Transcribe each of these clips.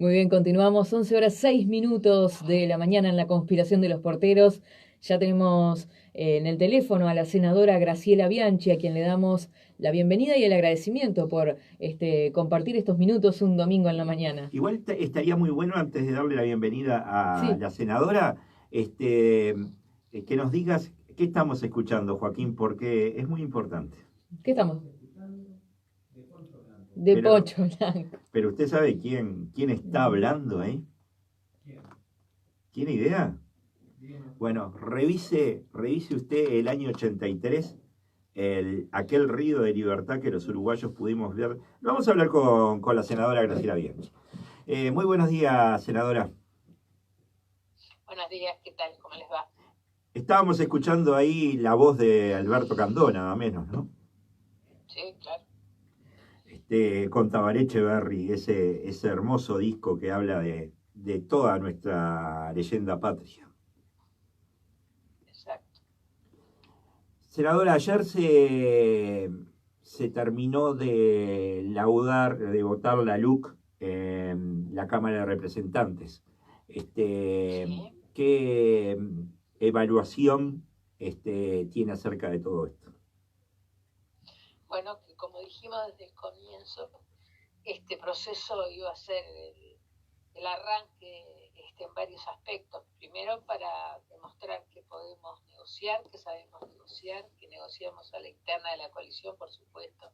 Muy bien, continuamos. 11 horas 6 minutos de la mañana en la conspiración de los porteros. Ya tenemos en el teléfono a la senadora Graciela Bianchi, a quien le damos la bienvenida y el agradecimiento por compartir estos minutos un domingo en la mañana. Igual estaría muy bueno, antes de darle la bienvenida a Sí, la senadora, que nos digas qué estamos escuchando, Joaquín, porque es muy importante. ¿qué estamos? De Pero, Pocho Blanco. pero usted sabe quién está hablando ahí. ¿Tiene idea? Bueno, revise usted el año 83, aquel río de libertad que los uruguayos pudimos ver. Vamos a hablar con la senadora Graciela Bianchi. Muy buenos días, senadora. Buenos días, ¿qué tal? ¿Cómo les va? Estábamos escuchando ahí la voz de Alberto Candó, nada menos, ¿no? Sí, claro. Con Tabaré Echeverry, ese hermoso disco que habla de toda nuestra leyenda patria. Exacto. Senadora, ayer se terminó de laudar, de votar la LUC en la Cámara de Representantes. Sí. ¿Qué evaluación tiene acerca de todo esto? Bueno, que como dijimos desde el comienzo, este proceso iba a ser el arranque en varios aspectos. Primero, para demostrar que podemos negociar, que sabemos negociar, que negociamos a la interna de la coalición, por supuesto,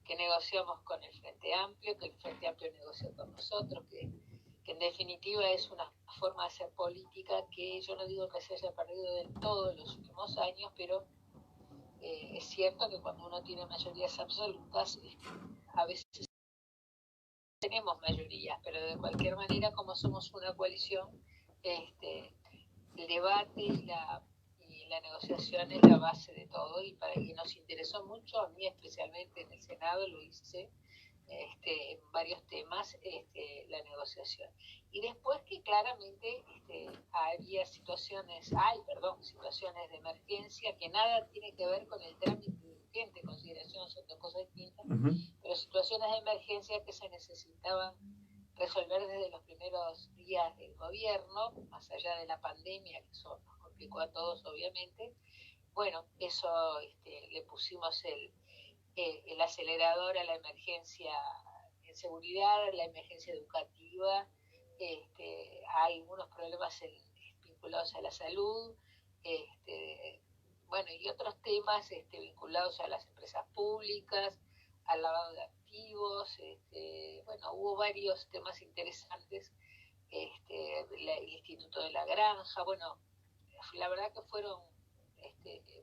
que negociamos con el Frente Amplio, que el Frente Amplio negocia con nosotros, que en definitiva es una forma de hacer política que yo no digo que se haya perdido del todo en los últimos años, pero es cierto que cuando uno tiene mayorías absolutas, a veces tenemos mayorías, pero de cualquier manera, como somos una coalición, el debate y la negociación es la base de todo, y para que nos interesó mucho, a mí especialmente en el Senado lo hice, en varios temas, la negociación. Y después que claramente había situaciones de emergencia que nada tiene que ver con el trámite de urgente consideración, son dos cosas distintas, pero situaciones de emergencia que se necesitaban resolver desde los primeros días del gobierno, más allá de la pandemia, que eso nos complicó a todos obviamente. Bueno, eso le pusimos el acelerador a la emergencia en seguridad, a la emergencia educativa, hay algunos problemas vinculados a la salud, bueno, y otros temas vinculados a las empresas públicas, al lavado de activos, bueno, hubo varios temas interesantes, el Instituto de la Granja, bueno, la verdad que fueron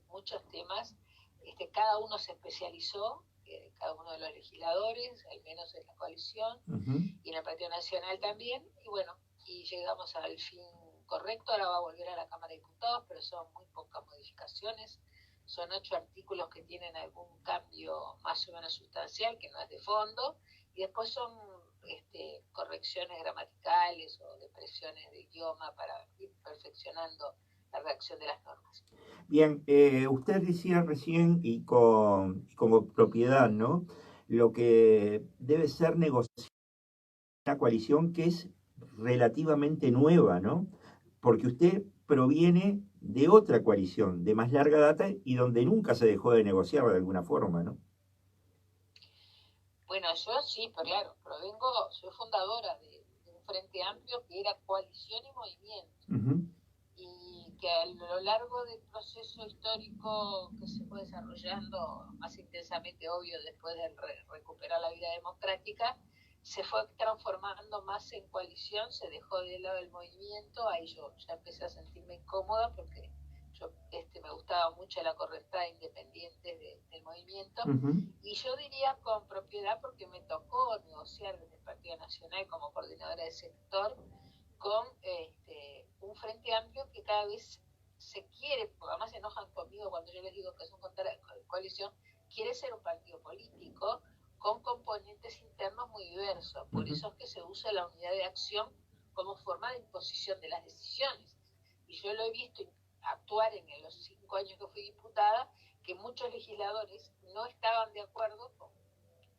muchos temas, cada uno se especializó, cada uno de los legisladores, al menos en la coalición, y en el Partido Nacional también, y bueno, y llegamos al fin correcto. Ahora va a volver a la Cámara de Diputados, pero son muy pocas modificaciones, son 8 artículos que tienen algún cambio más o menos sustancial, que no es de fondo, y después son correcciones gramaticales o depresiones de idioma para ir perfeccionando la redacción de las normas. Bien, usted decía recién como propiedad, ¿no? Lo que debe ser negociar una coalición que es relativamente nueva, ¿no? Porque usted proviene de otra coalición de más larga data y donde nunca se dejó de negociar de alguna forma, ¿no? Bueno, yo sí, pero claro, soy fundadora de un Frente Amplio que era coalición y movimiento, y que a lo largo del proceso histórico que se fue desarrollando más intensamente, obvio, después de recuperar la vida democrática, se fue transformando más en coalición, se dejó de lado el movimiento, ahí yo ya empecé a sentirme incómoda porque yo me gustaba mucho la correcta independiente del movimiento, y yo diría con propiedad porque me tocó negociar desde el Partido Nacional como coordinadora de sector con un Frente Amplio que cada vez se quiere, porque además se enojan conmigo cuando yo les digo que es un coalición, quiere ser un partido político con componentes internos muy diversos. Por eso es que se usa la unidad de acción como forma de imposición de las decisiones. Y yo lo he visto actuar en los 5 años que fui diputada, que muchos legisladores no estaban de acuerdo con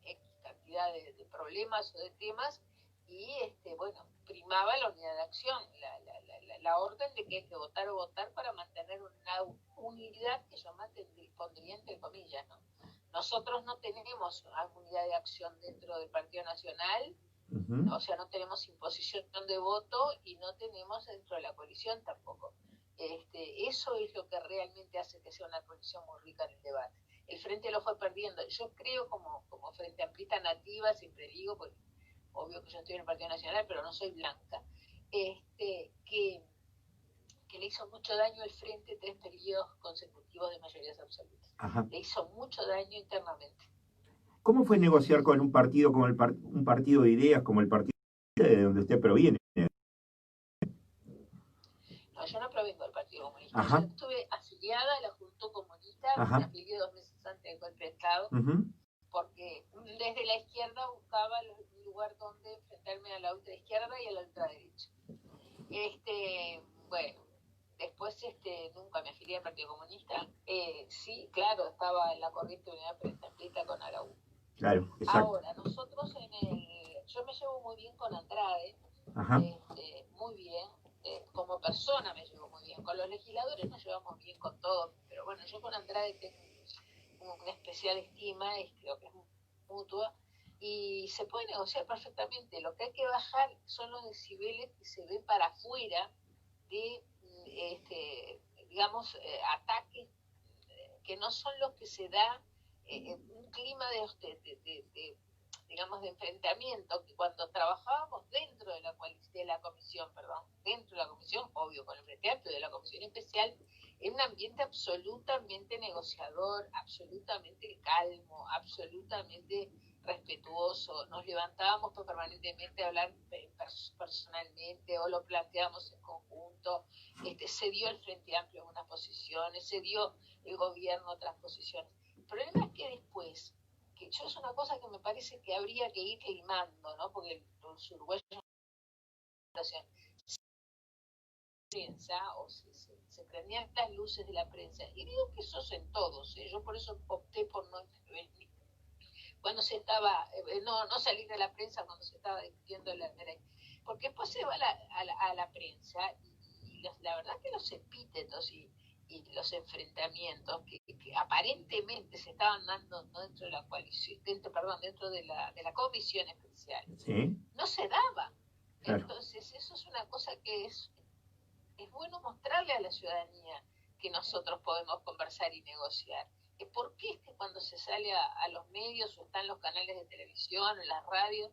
X cantidad de problemas o de temas, y bueno, primaba la unidad de acción, la orden de que hay que votar o votar para mantener una unidad que yo pondría entre comillas, ¿no? Nosotros no tenemos unidad de acción dentro del Partido Nacional, o sea, no tenemos imposición de voto y no tenemos dentro de la coalición tampoco. Eso es lo que realmente hace que sea una coalición muy rica en el debate. El Frente lo fue perdiendo. Yo creo como Frente Amplista nativa, siempre digo, porque obvio que yo estoy en el Partido Nacional, pero no soy blanca, que le hizo mucho daño el Frente 3 periodos consecutivos de mayorías absolutas. Ajá. Le hizo mucho daño internamente. ¿Cómo fue negociar con un partido como un partido de ideas como el partido de donde usted proviene? No, yo no provengo del Partido Comunista. Ajá. Yo estuve afiliada a la Juventud Comunista, Ajá. me afilié 2 meses antes del golpe de Estado, porque desde la izquierda buscaba un lugar donde enfrentarme a la ultraizquierda y a la ultraderecha. Bueno, después nunca me afilié al Partido Comunista. Sí, claro, estaba en la corriente de Unidad Prestamplista con Araújo. Claro, exacto. Ahora, nosotros yo me llevo muy bien con Andrade, muy bien, como persona me llevo muy bien, con los legisladores nos llevamos bien con todos, pero bueno, yo con Andrade tengo una especial estima, creo que es mutua, y se puede negociar perfectamente. Lo que hay que bajar son los decibeles que se ven para afuera de, digamos, ataques que no son los que se da un clima digamos, de enfrentamiento, que cuando trabajábamos dentro de la comisión, obvio, con el Frente Amplio de la comisión especial, en un ambiente absolutamente negociador, absolutamente calmo, absolutamente respetuoso, nos levantábamos permanentemente a hablar personalmente o lo planteamos en conjunto, se dio el Frente Amplio en unas posiciones, se dio el gobierno otras posiciones. El problema es que después, que yo es una cosa que me parece que habría que ir limando, ¿no? Porque los uruguayos prensa o se prendían las luces de la prensa, y digo que eso es en todos, yo por eso opté por no intervenir cuando se estaba, no salir de la prensa cuando se estaba discutiendo porque después se va a la prensa y la verdad que los epítetos y los enfrentamientos que aparentemente se estaban dando dentro de la coalición, dentro de la comisión especial, ¿sí? No se daba. Claro. Entonces eso es una cosa que es bueno mostrarle a la ciudadanía que nosotros podemos conversar y negociar. ¿Por qué es que cuando se sale a los medios o están los canales de televisión, en las radios,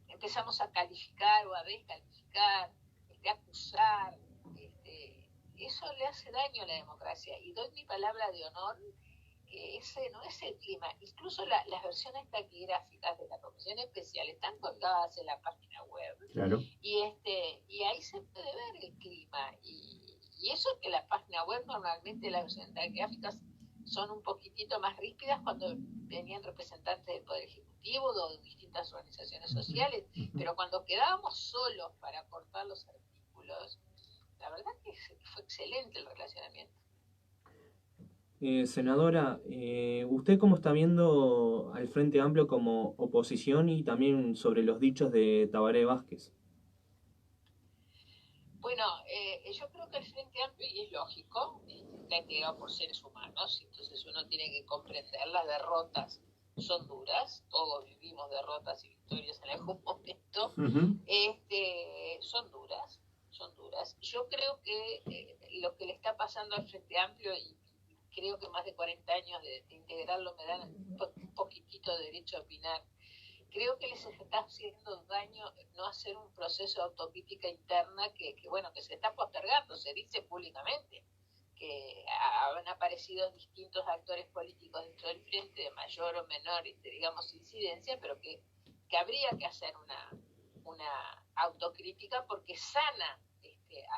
empezamos a calificar o a descalificar, a acusar? Eso le hace daño a la democracia. Y doy mi palabra de honor que ese no es el clima. Incluso las versiones taquigráficas de la comisión especial están colgadas en la página web. Claro. Y ahí se puede ver el clima. Y eso que la página web, normalmente las versiones taquigráficas son un poquitito más ríspidas cuando venían representantes del Poder Ejecutivo o de distintas organizaciones sociales, pero cuando quedábamos solos para aportar los artículos, la verdad que fue excelente el relacionamiento. Senadora, ¿usted cómo está viendo al Frente Amplio como oposición y también sobre los dichos de Tabaré Vázquez? Bueno, yo creo que el Frente Amplio, y es lógico, está integrado por seres humanos, entonces uno tiene que comprender las derrotas son duras, todos vivimos derrotas y victorias en algún momento, son duras. Yo creo que lo que le está pasando al Frente Amplio, y creo que más de 40 años de integrarlo me dan un poquitito de derecho a opinar, creo que les está haciendo daño no hacer un proceso de autocrítica interna que se está postergando, se dice públicamente, que han aparecido distintos actores políticos dentro del frente de mayor o menor, digamos, incidencia, pero que habría que hacer una autocrítica porque sana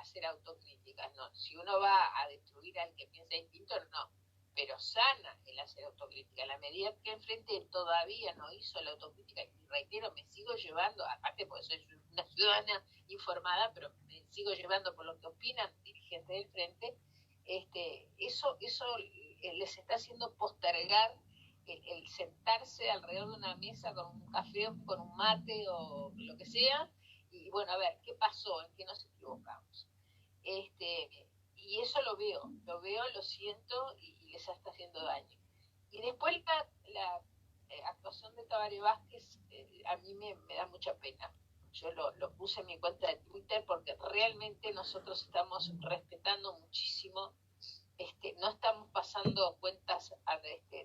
hacer autocríticas, ¿no? Si uno va a destruir al que piensa distinto, no, pero sana el hacer autocrítica. A la medida que enfrente todavía no hizo la autocrítica, y reitero, me sigo llevando, aparte porque soy una ciudadana informada, pero me sigo llevando por lo que opinan dirigentes del frente, eso les está haciendo postergar el sentarse alrededor de una mesa con un café, con un mate o lo que sea, y bueno, a ver, ¿qué pasó? ¿En qué nos equivocamos? Y eso lo veo, lo siento y les está haciendo daño. Y después la actuación de Tabaré Vázquez a mí me da mucha pena. Yo lo puse en mi cuenta de Twitter porque realmente nosotros estamos respetando muchísimo, no estamos pasando cuentas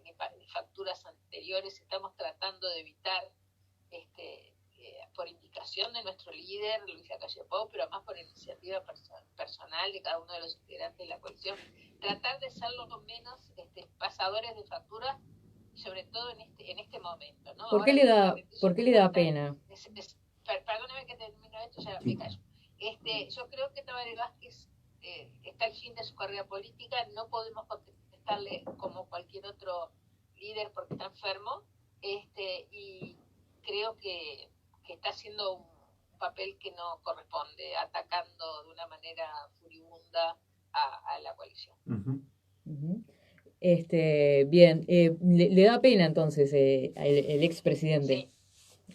ni facturas anteriores, estamos tratando de evitar, por indicación de nuestro líder, Luis Lacalle Pou, pero además por iniciativa personal de cada uno de los integrantes de la coalición, tratar de ser lo menos pasadores de facturas, sobre todo en este momento, ¿no? ¿Por qué le da pena? Perdóname que termino esto, ya me callo. Yo creo que Tabaré Vázquez está al fin de su carrera política, no podemos contestarle como cualquier otro líder porque está enfermo, y creo que está haciendo un papel que no corresponde, atacando de una manera furibunda a la coalición. Uh-huh. Uh-huh. Bien, le da pena entonces el expresidente.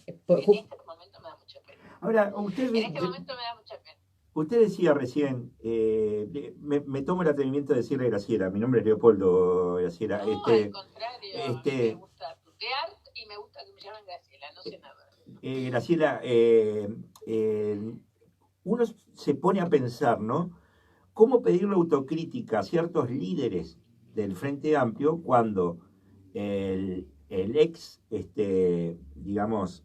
Sí. En este momento me da mucha pena. Ahora, en este momento me da mucha pena. Usted decía recién, me tomo el atrevimiento de decirle Graciela, mi nombre es Leopoldo Graciela. No, al contrario, a mí me gusta tutear y me gusta que me llamen Graciela, no sé nada. Graciela, uno se pone a pensar, ¿no? ¿Cómo pedirle autocrítica a ciertos líderes del Frente Amplio cuando el ex, digamos,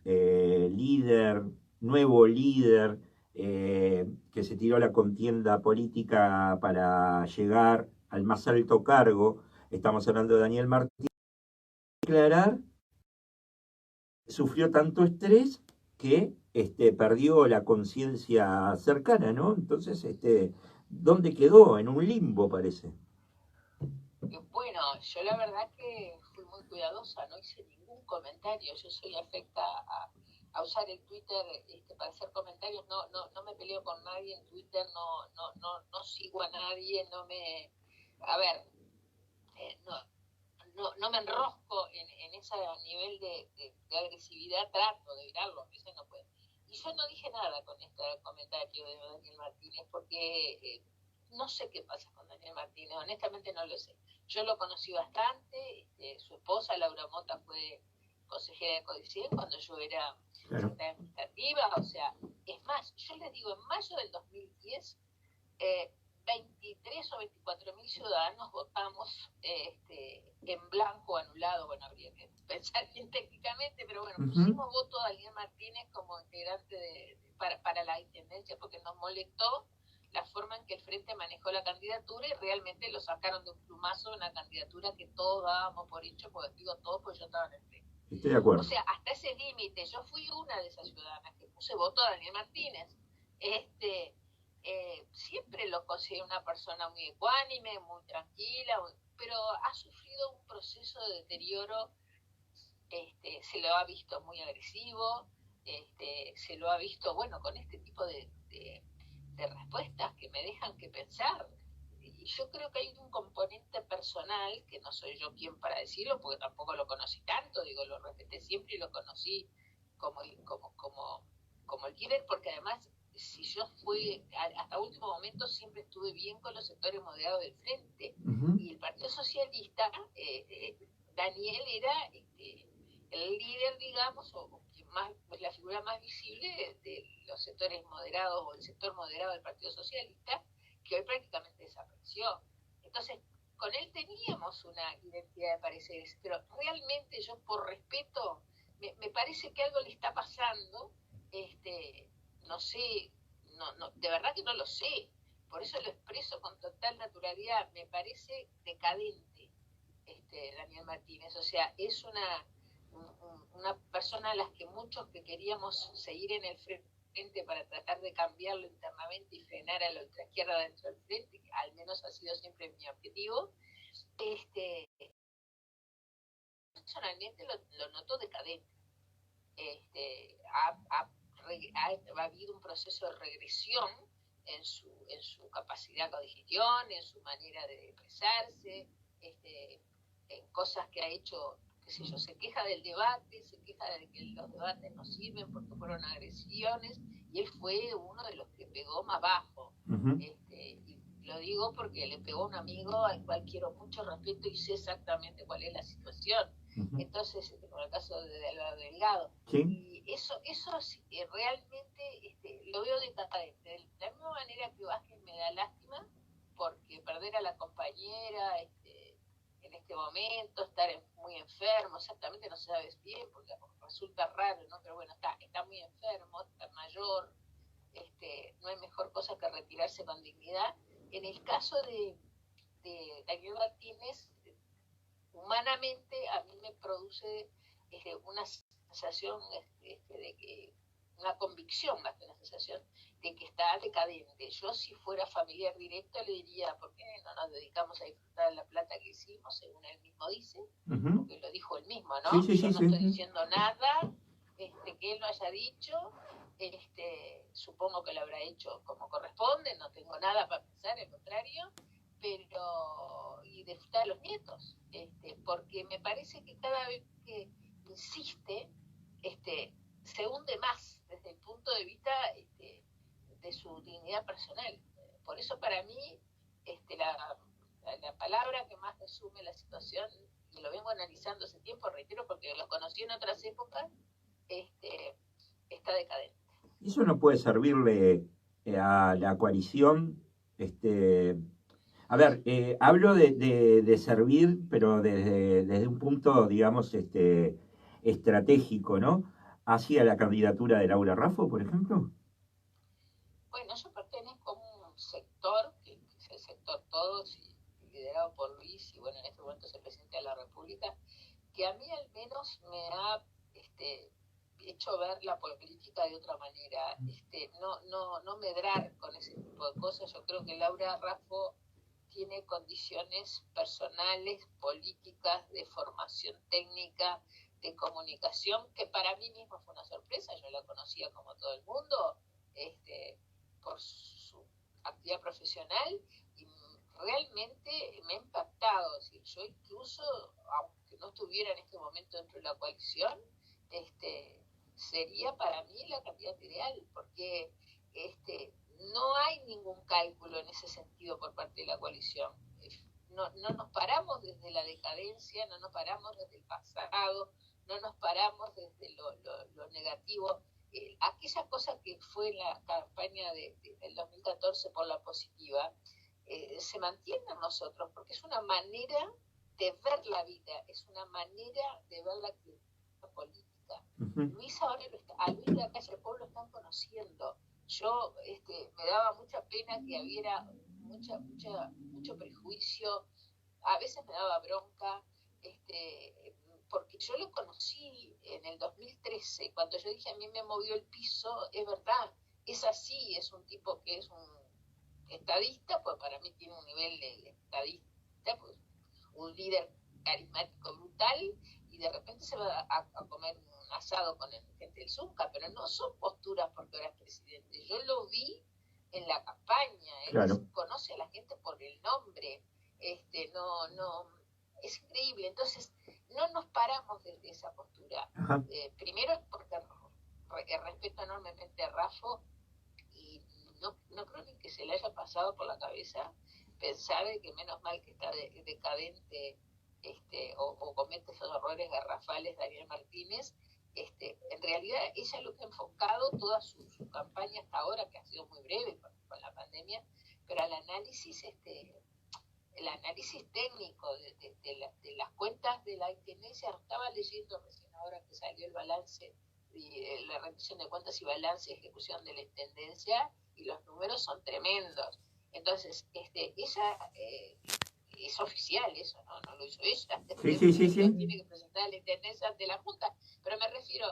nuevo líder, que se tiró a la contienda política para llegar al más alto cargo, estamos hablando de Daniel Martínez, declarar, sufrió tanto estrés que perdió la conciencia cercana, ¿no? Entonces, ¿dónde quedó? En un limbo, parece. Bueno, yo la verdad que fui muy cuidadosa, no hice ningún comentario, yo soy afecta a usar el Twitter para hacer comentarios, no me peleo con nadie en Twitter, no sigo a nadie, no me enrosco en ese nivel de agresividad, trato de evitarlo, a veces no puedo. Y yo no dije nada con este comentario de Daniel Martínez, porque no sé qué pasa con Daniel Martínez, honestamente no lo sé. Yo lo conocí bastante, su esposa Laura Mota fue consejera de Codicen cuando yo era secretaria administrativa, o sea, es más, yo les digo, en mayo del 2010, 23 o 24 mil ciudadanos votamos en blanco anulado, bueno, habría que pensar bien técnicamente, pero bueno, pusimos voto a Daniel Martínez como integrante para la intendencia porque nos molestó la forma en que el Frente manejó la candidatura y realmente lo sacaron de un plumazo, una candidatura que todos dábamos por hecho, porque digo todos, pues yo estaba en el Frente. Estoy de acuerdo. O sea, hasta ese límite, yo fui una de esas ciudadanas que puse voto a Daniel Martínez. Siempre lo consideré una persona muy ecuánime, muy tranquila, pero ha sufrido un proceso de deterioro, se lo ha visto muy agresivo, se lo ha visto, bueno, con este tipo de respuestas que me dejan que pensar. Y yo creo que hay un componente personal, que no soy yo quien para decirlo, porque tampoco lo conocí tanto, digo, lo respeté siempre y lo conocí como líder, porque además, si yo fui, hasta último momento siempre estuve bien con los sectores moderados del Frente, y el Partido Socialista, Daniel era el líder, digamos, o más, pues la figura más visible de los sectores moderados o el sector moderado del Partido Socialista, que hoy prácticamente desapareció. Entonces, con él teníamos una identidad de pareceres, pero realmente yo por respeto, me parece que algo le está pasando, no sé, de verdad que no lo sé, por eso lo expreso con total naturalidad, me parece decadente Daniel Martínez, o sea, es una persona a las que muchos que queríamos seguir en el Frente para tratar de cambiarlo internamente y frenar a la ultraizquierda dentro del Frente, que al menos ha sido siempre mi objetivo, personalmente lo noto decadente. Ha habido un proceso de regresión en su capacidad de gestión, en su manera de expresarse, en cosas que ha hecho qué sé yo, se queja del debate, se queja de que los debates no sirven porque fueron agresiones, y él fue uno de los que pegó más bajo. Y lo digo porque le pegó a un amigo al cual quiero mucho respeto y sé exactamente cuál es la situación. Entonces, con el caso de Álvaro Delgado. Sí. Y eso realmente lo veo decadente. De la misma manera que Vázquez me da lástima, porque perder a la compañera en este momento, estar muy enfermo, exactamente no se sabe bien, porque resulta raro, ¿no? Pero bueno, está muy enfermo, está mayor, no hay mejor cosa que retirarse con dignidad. En el caso de Daniel Martínez, humanamente a mí me produce una sensación de que, una convicción más que una sensación, de que está decadente. Yo, si fuera familiar directo, le diría, ¿por qué no nos dedicamos a disfrutar de la plata que hicimos, según él mismo dice? Porque lo dijo él mismo, ¿no? Yo no estoy diciendo nada que él no haya dicho, supongo que lo habrá hecho como corresponde, no tengo nada para pensar, al contrario, pero y disfrutar a los nietos, porque me parece que cada vez que insiste, se hunde más desde el punto de vista de su dignidad personal. Por eso para mí la palabra que más resume la situación, y lo vengo analizando hace tiempo, reitero, porque lo conocí en otras épocas, está decadente. Eso no puede servirle a la coalición. A ver, hablo de servir, pero desde un punto, digamos, estratégico, ¿no? Hacia la candidatura de Laura Raffo, por ejemplo. Bueno, yo pertenezco a un sector, que es el sector Todos, y liderado por Luis, y bueno, en este momento es el presidente de la República, que a mí al menos me ha hecho ver la política de otra manera, no medrar con ese tipo de cosas. Yo creo que Laura Raffo tiene condiciones personales, políticas, de formación técnica, de comunicación, que para mí misma fue una sorpresa. Yo la conocía como todo el mundo, por su actividad profesional, y realmente me ha impactado. Es decir, yo incluso, aunque no estuviera en este momento dentro de la coalición, sería para mí la candidata ideal, porque no hay ningún cálculo en ese sentido por parte de la coalición. No nos paramos desde la decadencia, no nos paramos desde el pasado, no nos paramos desde lo negativo. Aquella cosa que fue en la campaña del 2014 por la positiva, se mantiene en nosotros, porque es una manera de ver la vida, es una manera de ver la actividad política. Luis ahora a Luis de la calle del pueblo están conociendo. Yo me daba mucha pena que hubiera mucho prejuicio, a veces me daba bronca, porque yo lo conocí en el 2013, cuando yo dije a mí me movió el piso, es verdad, es así, es un tipo que es un estadista, pues para mí tiene un nivel de estadista, pues un líder carismático brutal, y de repente se va a comer un asado con el gente del Zunca, pero no son posturas porque ahora es presidente. Yo lo vi en la campaña, él claro. Conoce a la gente por el nombre, es increíble. Entonces, no nos paramos desde esa postura. Primero porque respeto enormemente a Raffo, y no creo ni que se le haya pasado por la cabeza pensar de que menos mal que está decadente o comete esos errores garrafales Daniel Martínez. En realidad ella lo que ha enfocado toda su campaña hasta ahora, que ha sido muy breve con la pandemia, pero al análisis, el análisis técnico de las cuentas de la intendencia. Estaba leyendo recién ahora que salió el balance, la rendición de cuentas y balance de ejecución de la intendencia, y los números son tremendos. Entonces, ella es oficial, eso no lo hizo ella. Sí. Tiene que presentar a la intendencia ante la Junta, pero me refiero,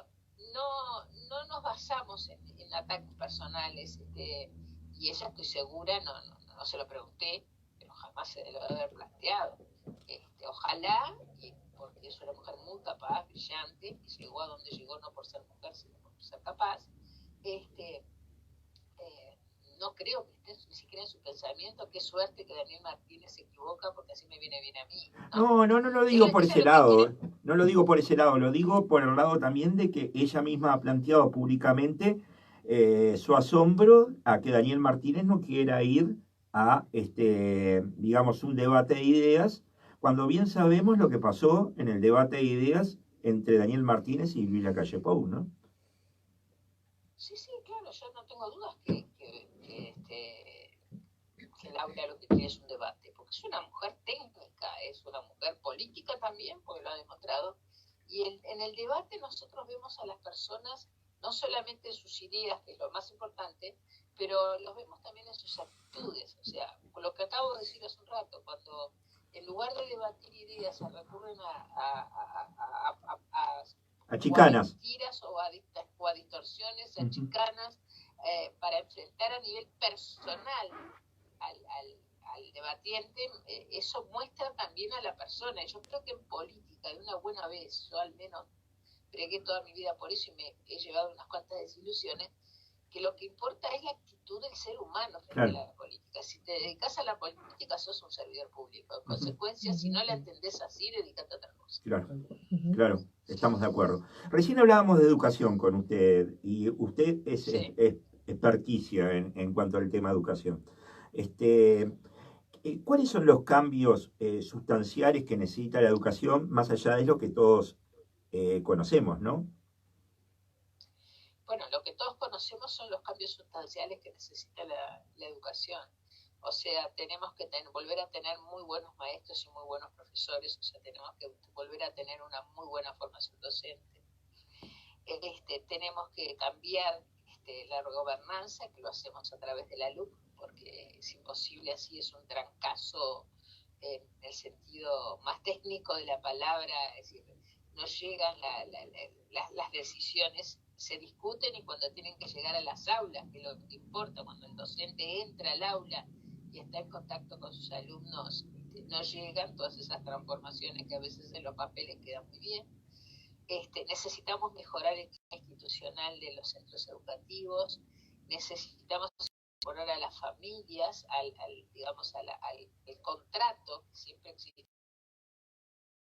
no nos basamos en ataques personales, y ella, estoy segura, no se lo pregunté, pero jamás se debe haber planteado. Ojalá, porque es una mujer muy capaz, brillante, y llegó a donde llegó no por ser mujer, sino por ser capaz, no creo que esté ni siquiera en su pensamiento. Qué suerte que Daniel Martínez se equivoca, porque así me viene bien a mí, ¿no? No lo digo por Ella ese lo que lado, quiere, no lo digo por ese lado, lo digo por el lado también de que ella misma ha planteado públicamente su asombro a que Daniel Martínez no quiera ir a, digamos, un debate de ideas, cuando bien sabemos lo que pasó en el debate de ideas entre Daniel Martínez y Luis Lacalle Pou, ¿no? sí, sí, claro, yo no tengo dudas que Laura lo que quiere es un debate, porque es una mujer técnica, es una mujer política también, porque lo ha demostrado, y en el debate nosotros vemos a las personas no solamente en sus ideas, que es lo más importante, pero los vemos también en sus actitudes. O sea, lo que acabo de decir hace un rato, cuando en lugar de debatir ideas se recurren A o a chicanas. mentiras o a distorsiones, a chicanas, para enfrentar a nivel personal al debatiente, eso muestra también a la persona. Yo creo que en política, de una buena vez, yo al menos bregué toda mi vida por eso y me he llevado unas cuantas desilusiones, que lo que importa es la actitud del ser humano frente a la política. Si te dedicas a la política, sos un servidor público. En consecuencia, si no la entendés así, dedícate a otra cosa. Claro, estamos de acuerdo. Recién hablábamos de educación con usted, y usted es experticia en cuanto al tema de educación. ¿Cuáles son los cambios sustanciales que necesita la educación, más allá de lo que todos conocemos, ¿no? Bueno, lo que todos conocemos son los cambios sustanciales que necesita la educación. O sea, tenemos que volver a tener muy buenos maestros y muy buenos profesores, o sea, tenemos que volver a tener una muy buena formación docente. Tenemos que cambiar la gobernanza, que lo hacemos a través de la LUC, porque es imposible así, es un trancazo en el sentido más técnico de la palabra, es decir, no llegan las decisiones, se discuten, y cuando tienen que llegar a las aulas, que lo que importa, cuando el docente entra al aula y está en contacto con sus alumnos, no llegan todas esas transformaciones que a veces en los papeles quedan muy bien. Necesitamos mejorar el clima institucional de los centros educativos, necesitamos incorporar a las familias al contrato que siempre existe,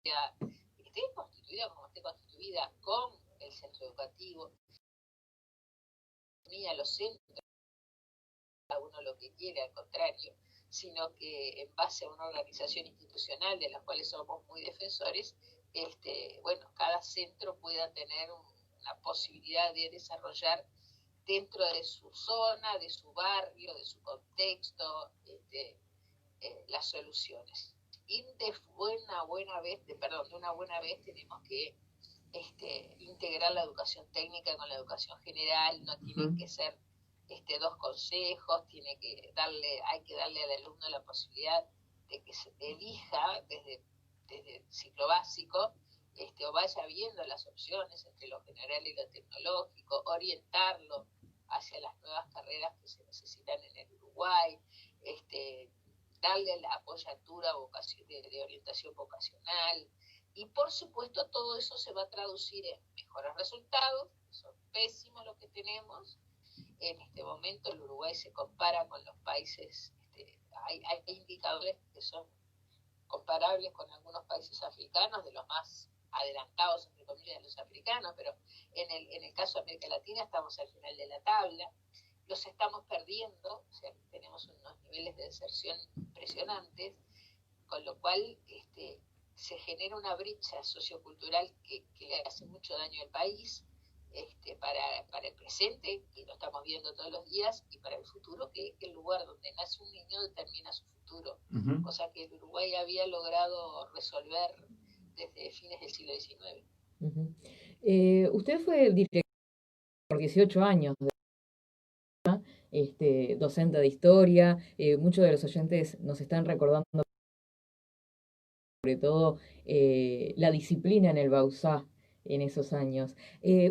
esté constituida como esté constituida, con el centro educativo, ni a los centros, cada uno lo que quiere, al contrario, sino que en base a una organización institucional de la cual somos muy defensores, cada centro pueda tener una posibilidad de desarrollar dentro de su zona, de su barrio, de su contexto, las soluciones. Y de una buena vez tenemos que integrar la educación técnica con la educación general. No tienen que ser dos consejos, hay que darle al alumno la posibilidad de que se elija desde el ciclo básico, o vaya viendo las opciones entre lo general y lo tecnológico, orientarlo hacia las nuevas carreras que se necesitan en el Uruguay, darle la apoyatura de orientación vocacional, y por supuesto todo eso se va a traducir en mejores resultados. Son pésimos los que tenemos. En este momento el Uruguay se compara con los países, hay indicadores que son comparables con algunos países africanos, de los más adelantados, entre comillas, de los africanos, pero en el caso de América Latina estamos al final de la tabla. Los estamos perdiendo, o sea, tenemos unos niveles de deserción impresionantes, con lo cual se genera una brecha sociocultural que le hace mucho daño al país, para el presente, y lo estamos viendo todos los días, y para el futuro, que el lugar donde nace un niño determina su futuro, cosa que el Uruguay había logrado resolver desde fines del siglo XIX. Usted fue director por 18 años, docente de historia. Muchos de los oyentes nos están recordando sobre todo la disciplina en el Bauzá en esos años.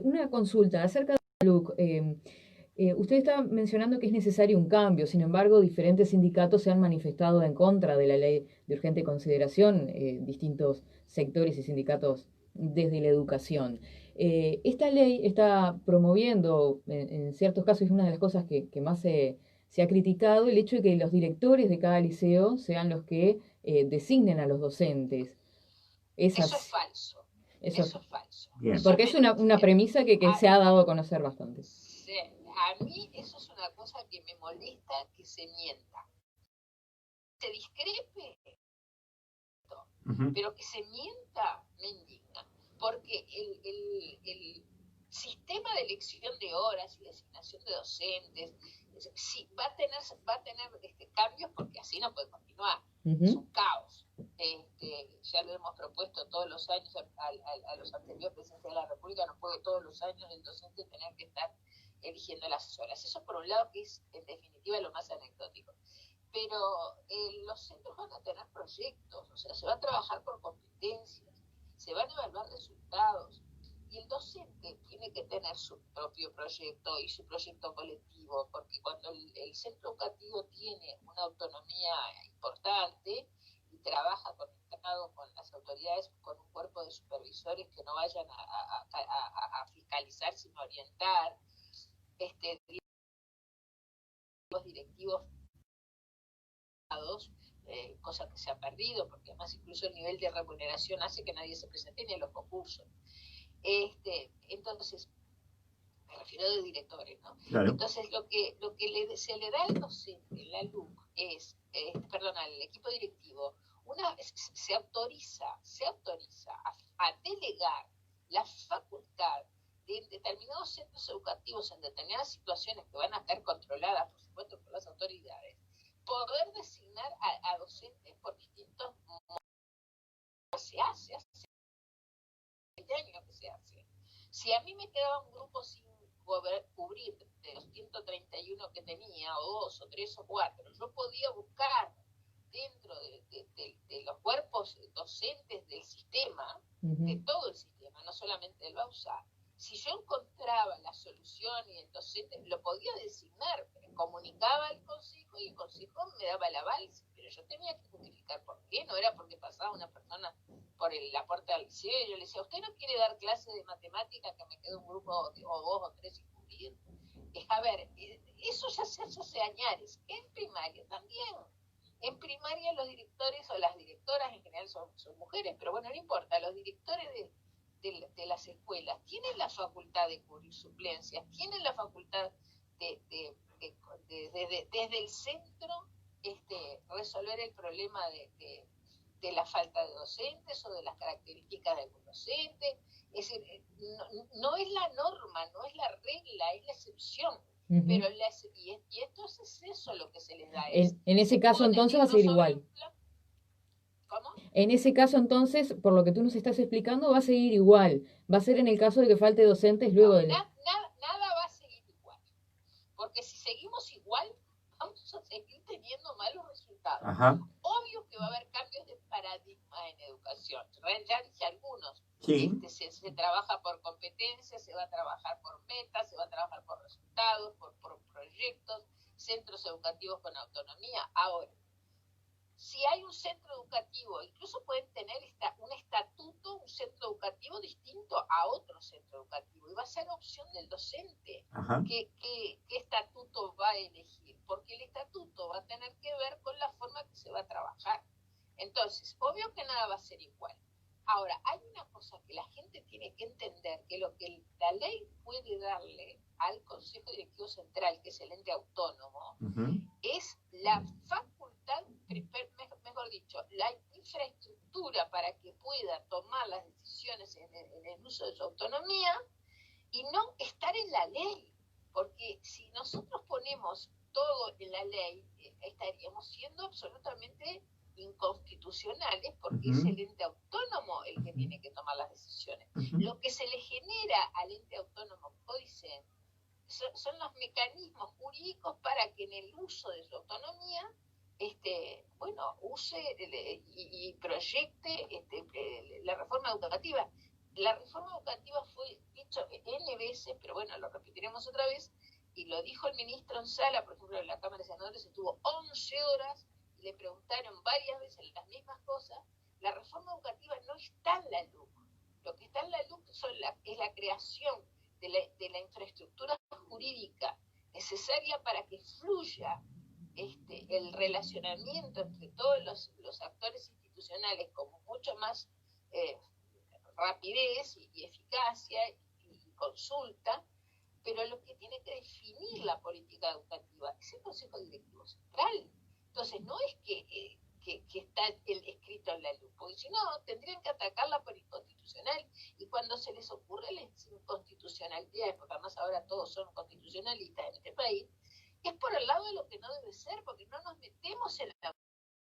Una consulta acerca de Luc. Usted está mencionando que es necesario un cambio, sin embargo, diferentes sindicatos se han manifestado en contra de la ley de urgente consideración, distintos sectores y sindicatos desde la educación. Esta ley está promoviendo, en ciertos casos, es una de las cosas que más se se ha criticado el hecho de que los directores de cada liceo sean los que designen a los docentes. Eso es falso. Eso es falso. Bien. Porque es una premisa que se ha dado a conocer bastante. Sí, a mí eso es una cosa que me molesta, que se mienta. Se discrepe, pero que se mienta me indigna. Porque el sistema de elección de horas y designación de docentes sí, va a tener cambios, porque así no puede continuar. Es un caos. Ya lo hemos propuesto todos los años a los anteriores presidentes de la República, no puede todos los años el docente tener que estar eligiendo las horas. Eso por un lado, que es en definitiva lo más anecdótico. Pero los centros van a tener proyectos, o sea, se va a trabajar por competencias, se van a evaluar resultados, y el docente tiene que tener su propio proyecto y su proyecto colectivo, porque cuando el centro educativo tiene una autonomía importante y trabaja conectado con las autoridades, con un cuerpo de supervisores que no vayan a fiscalizar, sino a orientar, los directivos, cosa que se ha perdido, porque además incluso el nivel de remuneración hace que nadie se presente ni en los concursos. Entonces, me refiero de directores, ¿no? Claro. Entonces, lo que se le da al docente, la LUC, al equipo directivo, se autoriza a delegar la facultad de determinados centros educativos en determinadas situaciones que van a estar controladas, por supuesto, por las autoridades, poder designar a docentes por distintos modos. Se hace 20 años que se hace. Si a mí me quedaba un grupo sin cubrir de los 131 que tenía, o 2 o 3 o 4, yo podía buscar dentro de los cuerpos docentes del sistema, de todo el sistema, no solamente del BAUSA. Si yo encontraba la solución y el docente lo podía designar, comunicaba al consejo y el consejo me daba el aval, pero yo tenía que justificar por qué. No era porque pasaba una persona por la puerta del liceo y yo le decía, ¿usted no quiere dar clase de matemática que me quede un grupo o 2 o 3 sin cubrir? A ver, eso ya se hace añares. En primaria también. En primaria los directores o las directoras en general son mujeres, pero bueno, no importa, los directores de las escuelas tienen la facultad de cubrir suplencias, tienen la facultad desde el centro resolver el problema de la falta de docentes o de las características de algún docente. Es decir, no es la norma, no es la regla, es la excepción. Pero y entonces eso lo que se les da es... En ese caso entonces va a ser igual. ¿Cómo? En ese caso entonces, por lo que tú nos estás explicando, va a seguir igual. Va a ser en el caso de que falte docentes luego de... Nada va a seguir igual. Porque si seguimos igual, vamos a seguir teniendo malos resultados. Ajá. Obvio que va a haber cambios de paradigma en educación. Ya dije algunos. Sí. Se trabaja por competencias, se va a trabajar por metas, se va a trabajar por resultados, por proyectos, centros educativos con autonomía. Ahora, si hay un centro educativo, incluso pueden tener un estatuto, un centro educativo distinto a otro centro educativo, y va a ser opción del docente qué estatuto va a elegir, porque el estatuto va a tener que ver con la forma que se va a trabajar. Entonces, obvio que nada va a ser igual. Ahora, hay una cosa que la gente tiene que entender, que lo que la ley puede darle al Consejo Directivo Central, que es el ente autónomo, es la facultad, mejor dicho, la infraestructura para que pueda tomar las decisiones en el uso de su autonomía y no estar en la ley. Porque si nosotros ponemos todo en la ley, estaríamos siendo absolutamente inconstitucionales, porque es el ente autónomo el que tiene que tomar las decisiones. Lo que se le genera al ente autónomo CODICEN son los mecanismos jurídicos para que en el uso de su autonomía use y proyecte la reforma educativa. La reforma educativa fue dicho N veces, pero bueno, lo repetiremos otra vez, y lo dijo el ministro en sala, por ejemplo, en la Cámara de Senadores estuvo 11 horas, y le preguntaron varias veces las mismas cosas. La reforma educativa no está en la LUC. Lo que está en la LUC es la creación de la infraestructura jurídica, es necesaria para que fluya el relacionamiento entre todos los actores institucionales con mucho más rapidez y eficacia y consulta, pero lo que tiene que definir la política educativa es el Consejo Directivo Central. Entonces, no es que está el escrito en la luz, porque si no, tendrían que atacarla por inconstitucional, y cuando se les ocurre la inconstitucionalidad, porque además ahora todos son constitucionalistas en este país, es por el lado de lo que no debe ser, porque no nos metemos en la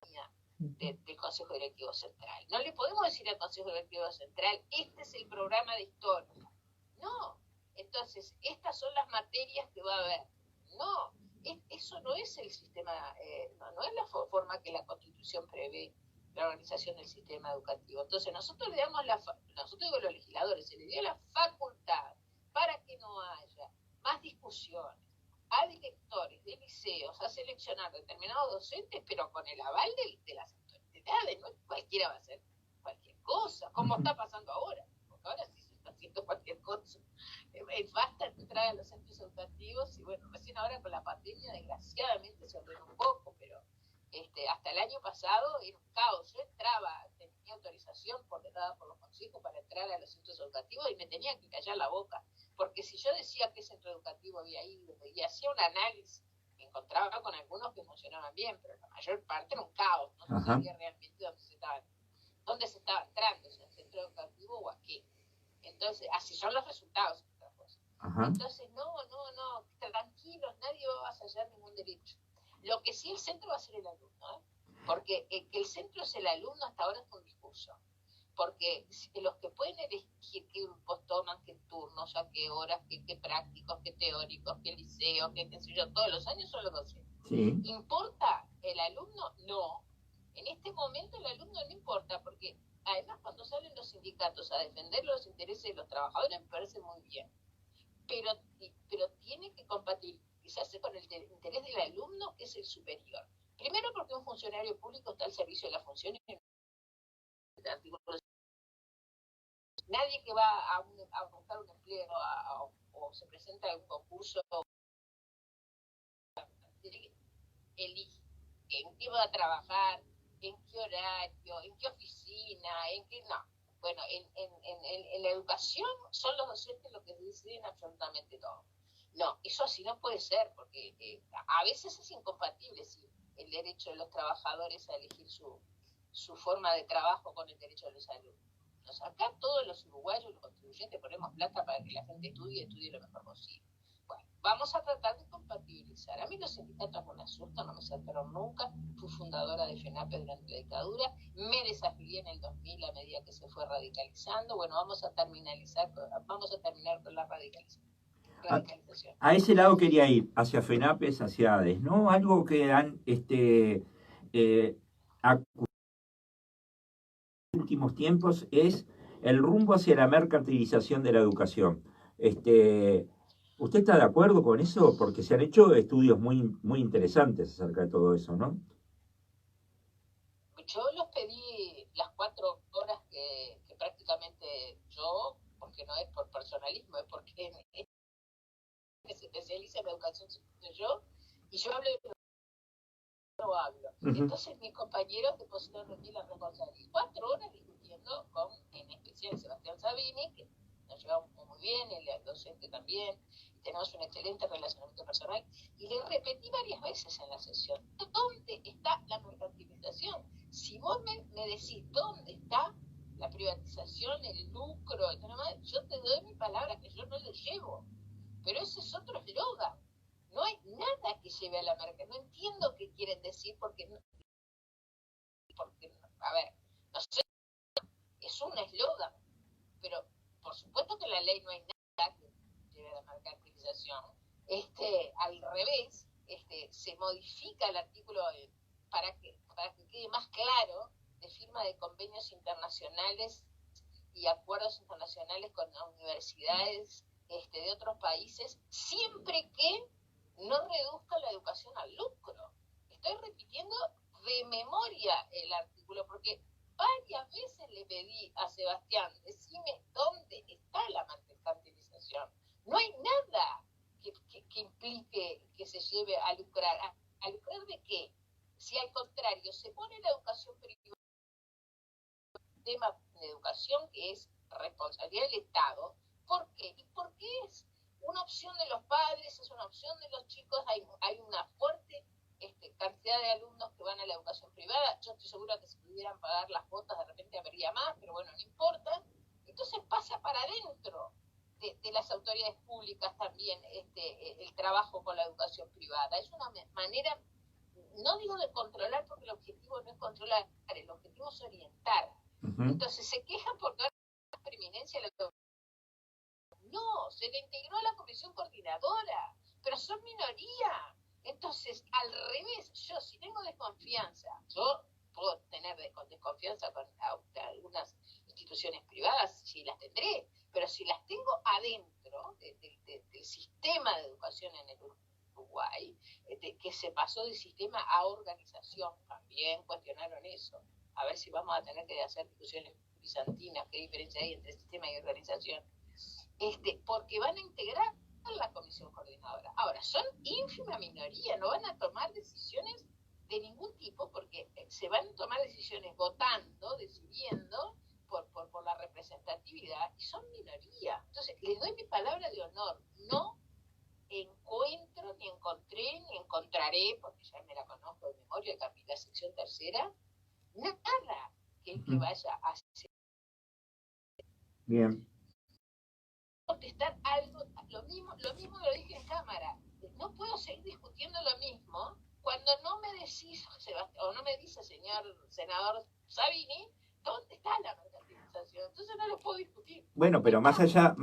autonomía del Consejo Directivo Central. No le podemos decir al Consejo Directivo Central, este es el programa de historia. No. Entonces, estas son las materias que va a haber. No, eso no es el sistema, no es la forma que la Constitución prevé la organización del sistema educativo. Entonces, nosotros le damos nosotros digo los legisladores, se le dio la facultad para que no haya más discusiones a directores de liceos a seleccionar determinados docentes, pero con el aval de las autoridades. No cualquiera va a hacer cualquier cosa, como está pasando ahora, porque ahora sí se está haciendo cualquier cosa. Basta entrar a los centros educativos y bueno, recién ahora con la pandemia desgraciadamente se ordenó un poco, pero hasta el año pasado era un caos. Yo entraba, tenía autorización dada por los consejos para entrar a los centros educativos y me tenían que callar la boca, porque si yo decía qué centro educativo había ido y hacía un análisis, me encontraba con algunos que funcionaban bien, pero la mayor parte era un caos, no se sabía realmente dónde se estaba entrando, si al centro educativo o a qué. Entonces, así son los resultados. Entonces, no, tranquilos, nadie va a avasallar ningún derecho. Lo que sí el centro va a ser el alumno, porque que el centro es el alumno hasta ahora es un discurso, porque los que pueden elegir qué grupos toman, qué turnos, a qué horas, qué prácticos, qué teóricos, qué liceos, qué sé yo, todos los años son los docentes. Sí. ¿Importa el alumno? No. En este momento el alumno no importa, porque además cuando salen los sindicatos a defender los intereses de los trabajadores me parece muy bien, pero tiene que compatibilizarse con el interés del alumno, que es el superior. Primero porque un funcionario público está al servicio de la función y nadie que va a buscar un empleo o se presenta a un concurso elige en qué va a trabajar, en qué horario, en qué oficina, en qué no. Bueno, en la educación son los docentes los que deciden absolutamente todo. No, eso así no puede ser, porque a veces es incompatible el derecho de los trabajadores a elegir su forma de trabajo con el derecho de los alumnos. Acá todos los uruguayos, los contribuyentes, ponemos plata para que la gente estudie lo mejor posible. Bueno, vamos a tratar de compatibilizar. A mí los sindicatos no me asustan, no me saltaron nunca. Fui fundadora de FENAPE durante la dictadura. Me desafilié en el 2000 a medida que se fue radicalizando. Bueno, vamos a terminar con la radicalización. A ese lado quería ir, hacia FENAPES, hacia ADES, ¿no? Algo que han últimos tiempos es el rumbo hacia la mercantilización de la educación. ¿Usted está de acuerdo con eso? Porque se han hecho estudios muy interesantes acerca de todo eso, ¿no? Yo los pedí las 4 horas que prácticamente yo, porque no es por personalismo, es porque se especializa en educación yo, y yo hablo de no hablo. Entonces mis compañeros depositaron en mí la responsabilidad. 4 horas discutiendo con, en especial, Sebastián Sabini, que nos llevamos muy bien, el docente también, y tenemos un excelente relacionamiento personal, y le repetí varias veces en la sesión, ¿dónde está la mercantilización? Si vos me decís dónde está la privatización, el lucro, yo te doy mi palabra que yo no lo llevo, pero ese es otro eslogan. No hay nada que lleve a la merca. No entiendo qué quieren decir porque a ver, no sé, es un eslogan, pero por supuesto que en la ley no hay nada que lleve a la mercantilización. Al revés, se modifica el artículo para que quede más claro, de firma de convenios internacionales y acuerdos internacionales con universidades de otros países, siempre que no reduzca la educación al lucro. Estoy repitiendo de memoria el artículo, porque varias veces le pedí a Sebastián, decime dónde está la mercantilización. No hay nada que que implique que se lleve a lucrar. ¿A lucrar de qué? Si al contrario se pone la educación privada, un tema de educación que es responsabilidad del Estado. ¿Por qué? Y porque es una opción de los padres, es una opción de los chicos, hay una fuerte cantidad de alumnos que van a la educación privada. Yo estoy segura que si pudieran pagar las cuotas de repente habría más, pero bueno, no importa. Entonces pasa para adentro de las autoridades públicas también el trabajo con la educación privada. Es una manera, no digo de controlar, porque el objetivo no es controlar, el objetivo es orientar. Entonces se quejan porque ahora hay preeminencia a la educación. No, se le integró a la comisión coordinadora, pero son minoría. Entonces, al revés, yo si tengo desconfianza, yo puedo tener desconfianza con algunas instituciones privadas, sí las tendré, pero si las tengo adentro del sistema de educación en el Uruguay, que se pasó de sistema a organización, también cuestionaron eso. A ver si vamos a tener que hacer discusiones bizantinas, qué diferencia hay entre sistema y organización. Porque van a integrar la comisión coordinadora. Ahora, son ínfima minoría, no van a tomar decisiones de ningún tipo, porque se van a tomar decisiones votando, decidiendo por la representatividad, y son minoría. Entonces, les doy mi palabra de honor, no encuentro, ni encontré, ni encontraré, porque ya me la conozco de memoria, la sección tercera, nada que vaya a hacer. Bien. Contestar algo, lo mismo lo dije en cámara, no puedo seguir discutiendo lo mismo cuando no me decís, o no me dice, señor senador Sabini, ¿dónde está la mercantilización? Entonces no lo puedo discutir. Bueno, pero más allá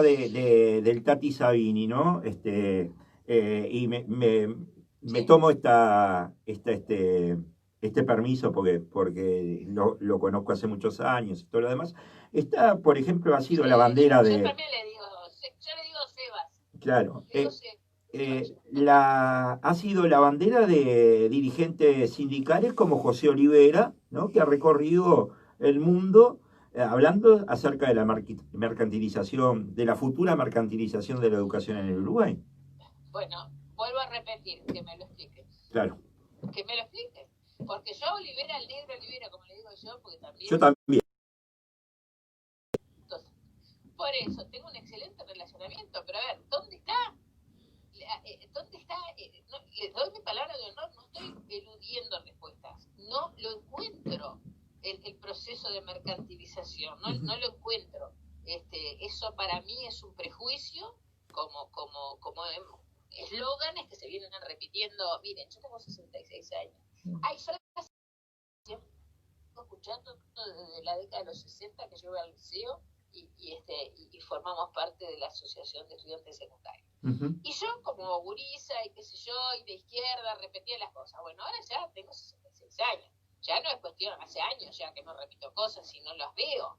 del Tati Sabini, ¿no? Y me tomo este permiso porque lo conozco hace muchos años y todo lo demás. Está, por ejemplo, ha sido la bandera yo de... también le digo, yo le digo Sebas. Claro. Le digo Ha sido la bandera de dirigentes sindicales como José Olivera, ¿no? Que ha recorrido el mundo hablando acerca de la mercantilización, de la futura mercantilización de la educación en el Uruguay. Bueno, vuelvo a repetir, que me lo explique. Claro. Que me lo explique. Porque yo Olivera, el negro Olivera, como le digo yo, porque también... Yo también. Entonces, por eso, tengo un excelente relacionamiento, pero a ver, ¿dónde está? ¿Dónde está? No, les doy mi palabra de honor, no estoy eludiendo respuestas, no lo encuentro el proceso de mercantilización, no lo encuentro. Eso para mí es un prejuicio, como eslóganes que se vienen repitiendo. Miren, yo tengo 66 años. Ay, solo escuchando desde la década de los 60 que yo voy al liceo y formamos parte de la Asociación de Estudiantes Secundarios. Y yo como gurisa y qué sé yo, y de izquierda repetía las cosas. Bueno, ahora ya tengo 66 años. Ya no es cuestión, hace años ya que no repito cosas y no las veo.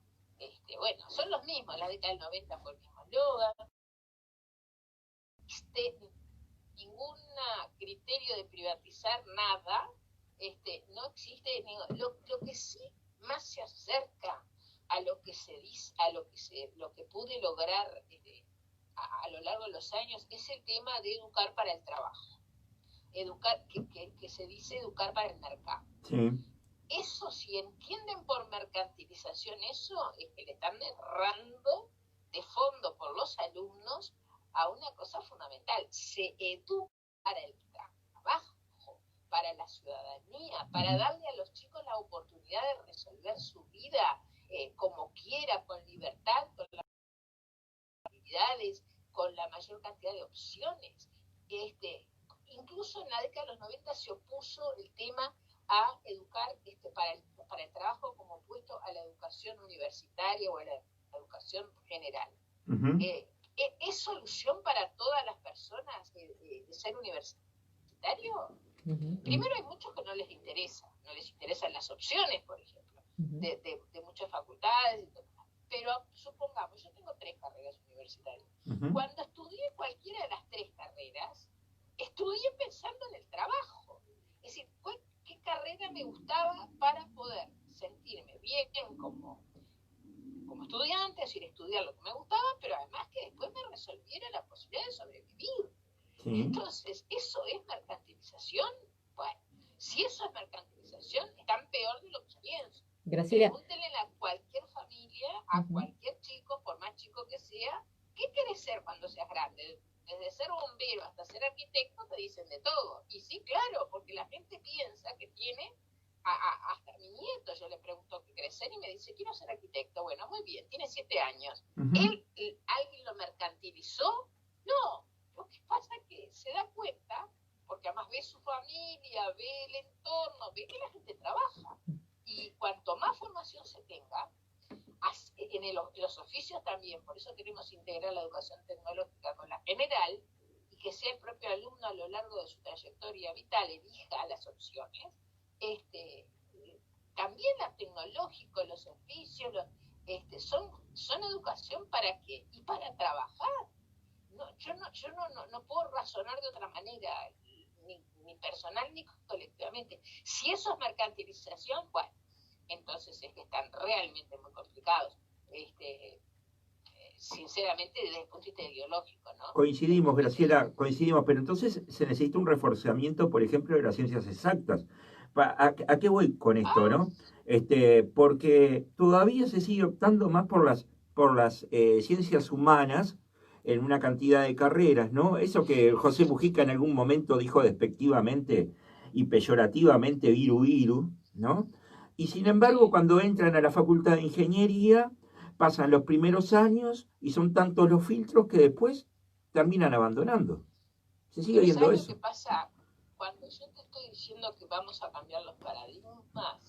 Bueno, son los mismos. La década del 90 fue el mismo eslogan. Ningún criterio de privatizar nada. No existe. Lo que sí más se acerca a lo que se dice, lo que pude lograr a lo largo de los años, es el tema de educar para el trabajo. Educar, que se dice educar para el mercado. Sí. Eso, si entienden por mercantilización eso, es que le están errando de fondo por los alumnos a una cosa fundamental. Se educa para el trabajo, para la ciudadanía, para darle a los chicos la oportunidad de resolver su vida como quiera, con libertad, con las habilidades, con la mayor cantidad de opciones. Incluso en la década de los 90 se opuso el tema a educar para el trabajo como opuesto a la educación universitaria o a la educación general. ¿Es solución para todas las personas de ser universitario? Primero, hay muchos que no les interesan las opciones, por ejemplo, de muchas facultades, pero supongamos, yo tengo 3 carreras universitarias. Cuando estudié cualquiera de las 3 carreras, estudié pensando en el trabajo. Es decir, ¿qué carrera me gustaba para poder sentirme bien como estudiante? Es decir, estudiar lo que me gustaba, pero además que después me resolviera la posibilidad de sobrevivir. Sí. Entonces, ¿eso es mercantilización? Bueno, si eso es mercantilización, están peor de lo que yo pienso. Graciela. Pregúntenle a cualquier familia, a cualquier chico, por más chico que sea, ¿qué querés ser cuando seas grande? Desde ser bombero hasta ser arquitecto te dicen de todo. Y sí, claro, porque la gente piensa que tiene, hasta mi nieto yo le pregunto qué querés ser y me dice, quiero ser arquitecto. Bueno, muy bien, tiene 7 años. ¿Alguien lo mercantilizó? No, lo que pasa es que se da cuenta, porque además ve su familia, ve el entorno, ve que la gente trabaja. Y cuanto más formación se tenga, en los oficios también, por eso queremos integrar la educación tecnológica con la general, y que sea el propio alumno a lo largo de su trayectoria vital elija las opciones, también la tecnológico, los oficios, son educación para qué, y para trabajar. Yo no puedo razonar de otra manera, ni personal ni colectivamente. Si eso es mercantilización, bueno, entonces es que están realmente muy complicados, sinceramente desde el punto de vista ideológico, ¿no? Coincidimos, Graciela, coincidimos, pero entonces se necesita un reforzamiento, por ejemplo, de las ciencias exactas. ¿A qué voy con esto, no? Porque todavía se sigue optando más por las ciencias humanas en una cantidad de carreras, ¿no? Eso que José Mujica en algún momento dijo despectivamente y peyorativamente viru viru, ¿no? Y sin embargo, cuando entran a la Facultad de Ingeniería, pasan los primeros años y son tantos los filtros que después terminan abandonando. Se sigue Pero viendo ¿sabes eso. lo que pasa? Cuando yo te estoy diciendo que vamos a cambiar los paradigmas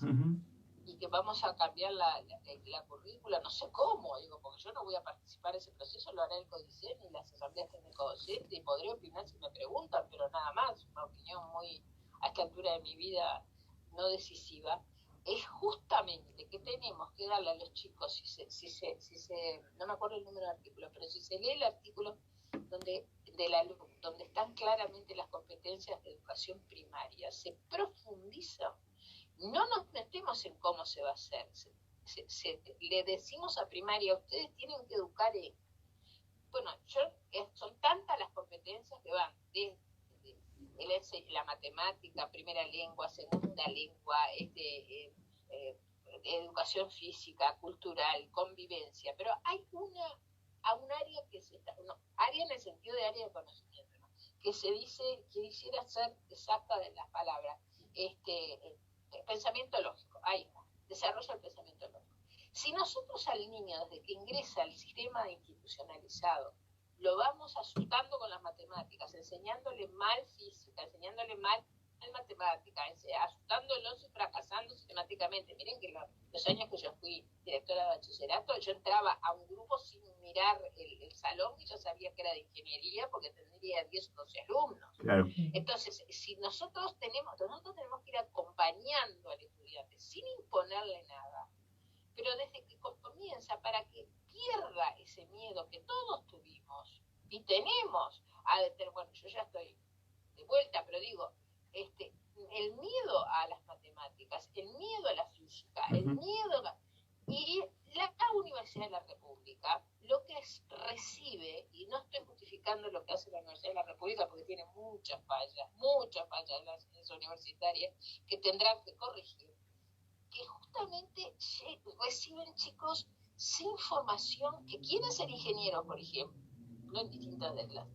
y que vamos a cambiar la currícula, no sé cómo, digo, porque yo no voy a participar en ese proceso, lo hará el CODICEN y las asambleas técnico-docentes, y podré opinar si me preguntan, pero nada más, una opinión muy, a esta altura de mi vida, no decisiva. Es justamente que tenemos que darle a los chicos, si se no me acuerdo el número de artículos, pero si se lee el artículo donde están claramente las competencias de educación primaria, se profundiza. No nos metemos en cómo se va a hacer. Le decimos a primaria, ustedes tienen que educar en... Bueno, son tantas las competencias que van desde la matemática, primera lengua, segunda lengua, educación física, cultural, convivencia, pero hay un área área en el sentido de área de conocimiento, ¿no? Que se dice, que quisiera ser exacta de las palabras, pensamiento lógico, ahí está, desarrollo del pensamiento lógico. Si nosotros al niño, desde que ingresa al sistema institucionalizado, lo vamos asustando con las matemáticas, enseñándole mal física, enseñándole mal matemática, asustándolo y fracasando sistemáticamente. Miren que los años que yo fui directora de bachillerato, yo entraba a un grupo sin mirar el salón y yo sabía que era de ingeniería porque tendría 10 o 12 alumnos. Claro. Entonces, si nosotros tenemos que ir acompañando al estudiante sin imponerle nada, pero desde que comienza, para que pierda ese miedo que todos tuvimos y tenemos bueno, yo ya estoy de vuelta, pero digo, el miedo a las matemáticas, el miedo a la física, el miedo y la Universidad de la República lo que recibe, y no estoy justificando lo que hace la Universidad de la República porque tiene muchas fallas en las universitarias que tendrán que corregir, que justamente reciben chicos sin formación que quieren ser ingenieros, por ejemplo, no en distintas de las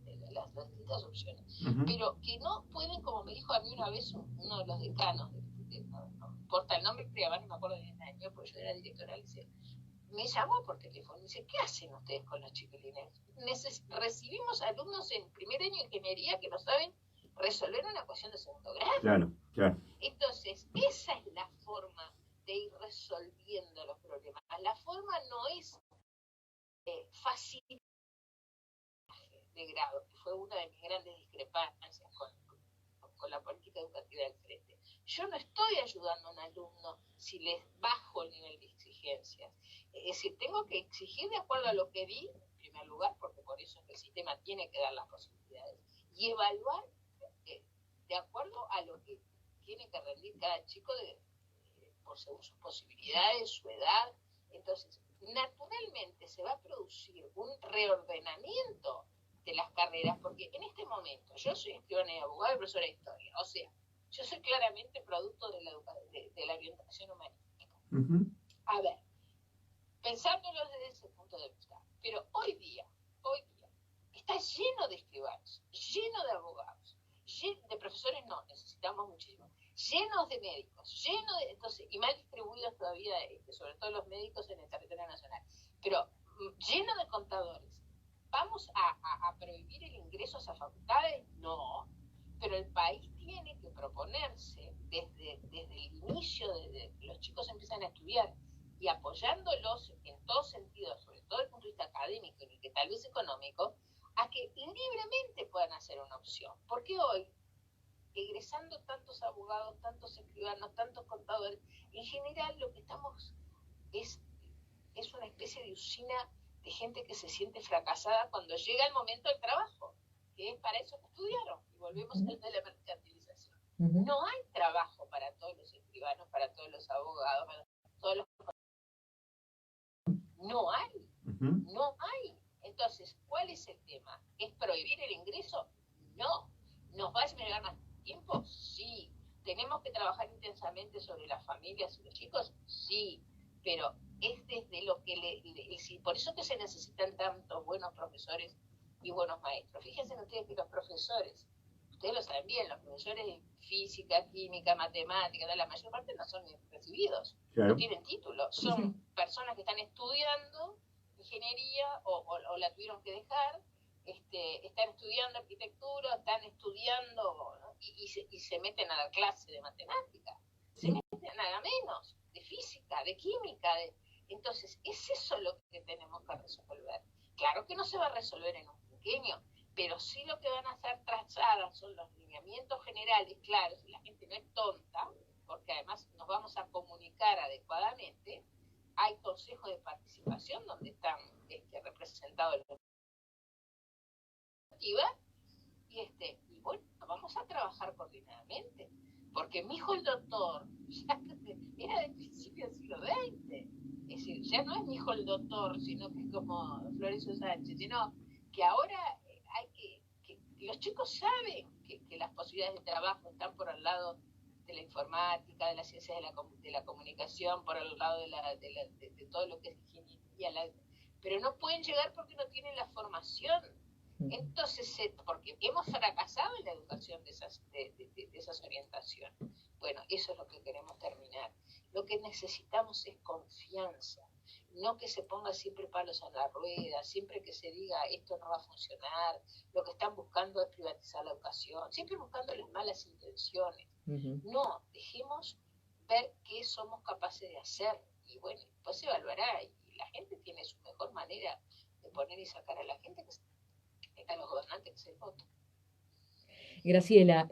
distintas opciones, pero que no pueden, como me dijo a mí una vez uno de los decanos, no importa el nombre, pero además no me acuerdo bien el año, porque yo era directora del liceo, me llamó por teléfono y dice, ¿qué hacen ustedes con los chiquilines? Recibimos alumnos en primer año de ingeniería que no saben resolver una ecuación de segundo grado. Claro, claro. Entonces, esa es la forma de ir resolviendo los problemas. La forma no es facilitar de grado, que fue una de mis grandes discrepancias con la política educativa del frente. Yo no estoy ayudando a un alumno si les bajo el nivel de exigencias. Es decir, tengo que exigir de acuerdo a lo que vi, en primer lugar, porque por eso el sistema tiene que dar las posibilidades, y evaluar de acuerdo a lo que tiene que rendir cada chico por según sus posibilidades, su edad. Entonces, naturalmente se va a producir un reordenamiento de las carreras, porque en este momento yo soy escribana y abogada y profesora de historia, o sea, yo soy claramente producto de la orientación humanística. A ver, pensándolo desde ese punto de vista, pero hoy día, está lleno de escribanos, lleno de abogados, lleno de profesores, no, necesitamos muchísimo, llenos de médicos, entonces, y mal distribuidos todavía, sobre todo los médicos en el territorio nacional, pero lleno de contadores. ¿Vamos a prohibir el ingreso a esas facultades? No, pero el país tiene que proponerse desde el inicio, desde que los chicos empiezan a estudiar, y apoyándolos en todo sentido, sobre todo desde el punto de vista académico y que tal vez económico, a que libremente puedan hacer una opción. Porque hoy, egresando tantos abogados, tantos escribanos, tantos contadores, en general lo que estamos es una especie de usina de gente que se siente fracasada cuando llega el momento del trabajo, que es para eso que estudiaron, y volvemos al de la mercantilización. No hay trabajo para todos los escribanos, para todos los abogados, para todos los... No hay. Entonces, ¿cuál es el tema? ¿Es prohibir el ingreso? No. ¿Nos va a llevar más tiempo? Sí. ¿Tenemos que trabajar intensamente sobre las familias y los chicos? Sí. Pero es desde lo que por eso que se necesitan tantos buenos profesores y buenos maestros. Fíjense ustedes que los profesores, ustedes lo saben bien, los profesores de física, química, matemática, la mayor parte no son recibidos, claro. No tienen título, son personas que están estudiando ingeniería o la tuvieron que dejar, están estudiando arquitectura, están estudiando, ¿no? y se meten a la clase de matemática, se meten a nada menos, de física, de química, entonces es eso lo que tenemos que resolver. Claro que no se va a resolver en un pequeño, pero sí lo que van a ser trazadas son los lineamientos generales, claros, y la gente no es tonta, porque además nos vamos a comunicar adecuadamente. Hay consejos de participación donde están representados los y bueno, vamos a trabajar coordinadamente, porque mi hijo el doctor ya era del principio del siglo XX, es decir, ya no es mi hijo el doctor, sino que es como Florencio Sánchez, sino que ahora hay que los chicos saben que las posibilidades de trabajo están por el lado de la informática, de las ciencias de la comunicación, por el lado de todo lo que es ingeniería, pero no pueden llegar porque no tienen la formación. Entonces, porque hemos fracasado en la educación de esas orientaciones. Bueno, eso es lo que queremos terminar. Lo que necesitamos es confianza, no que se ponga siempre palos en la rueda, siempre que se diga esto no va a funcionar, lo que están buscando es privatizar la educación, siempre buscando las malas intenciones. No, dejemos ver qué somos capaces de hacer, y bueno, después se evaluará, y la gente tiene su mejor manera de poner y sacar a la gente, a los gobernantes, que es el voto. Graciela,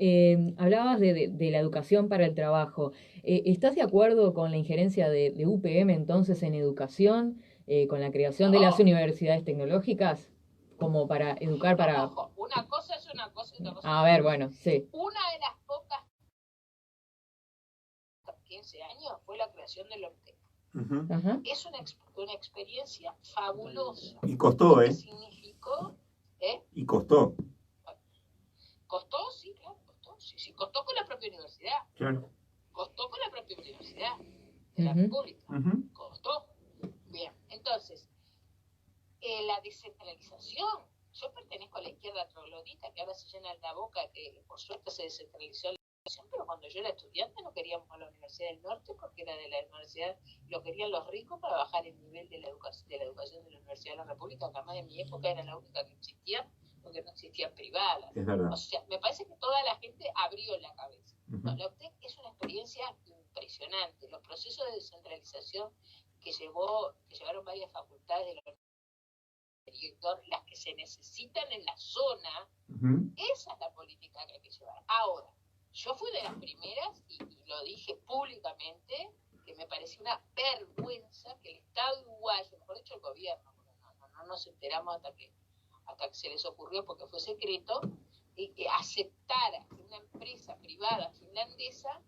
hablabas de la educación para el trabajo. ¿Estás de acuerdo con la injerencia de UPM entonces en educación, con la creación de las universidades tecnológicas, como para educar para... Ojo, una cosa es una cosa y otra cosa A ver, bueno, sí. Una de las pocas 15 años fue la creación de la OMTEC. Es una experiencia fabulosa. Y costó, Significó, Y costó. ¿Costó? Sí, claro, costó. Sí, costó con la propia universidad. Claro. Costó con la propia universidad de la República. Costó. Bien, entonces, la descentralización. Yo pertenezco a la izquierda troglodita, que ahora se llena la boca, que por suerte se descentralizó la educación, pero cuando yo era estudiante no queríamos a la Universidad del Norte, porque era de la universidad, lo querían los ricos para bajar el nivel de la educación de la Universidad de la República, que además en mi época era la única que existía, porque no existían privadas. Es verdad. O sea, me parece que toda la gente abrió la cabeza. No, la UTEC es una experiencia impresionante. Los procesos de descentralización que llevaron varias facultades de la director, las que se necesitan en la zona, esa es la política que hay que llevar. Ahora, yo fui de las primeras, y lo dije públicamente, que me parecía una vergüenza que el Estado uruguayo, mejor dicho el gobierno, no nos enteramos hasta que se les ocurrió porque fue secreto, y que aceptara que una empresa privada finlandesa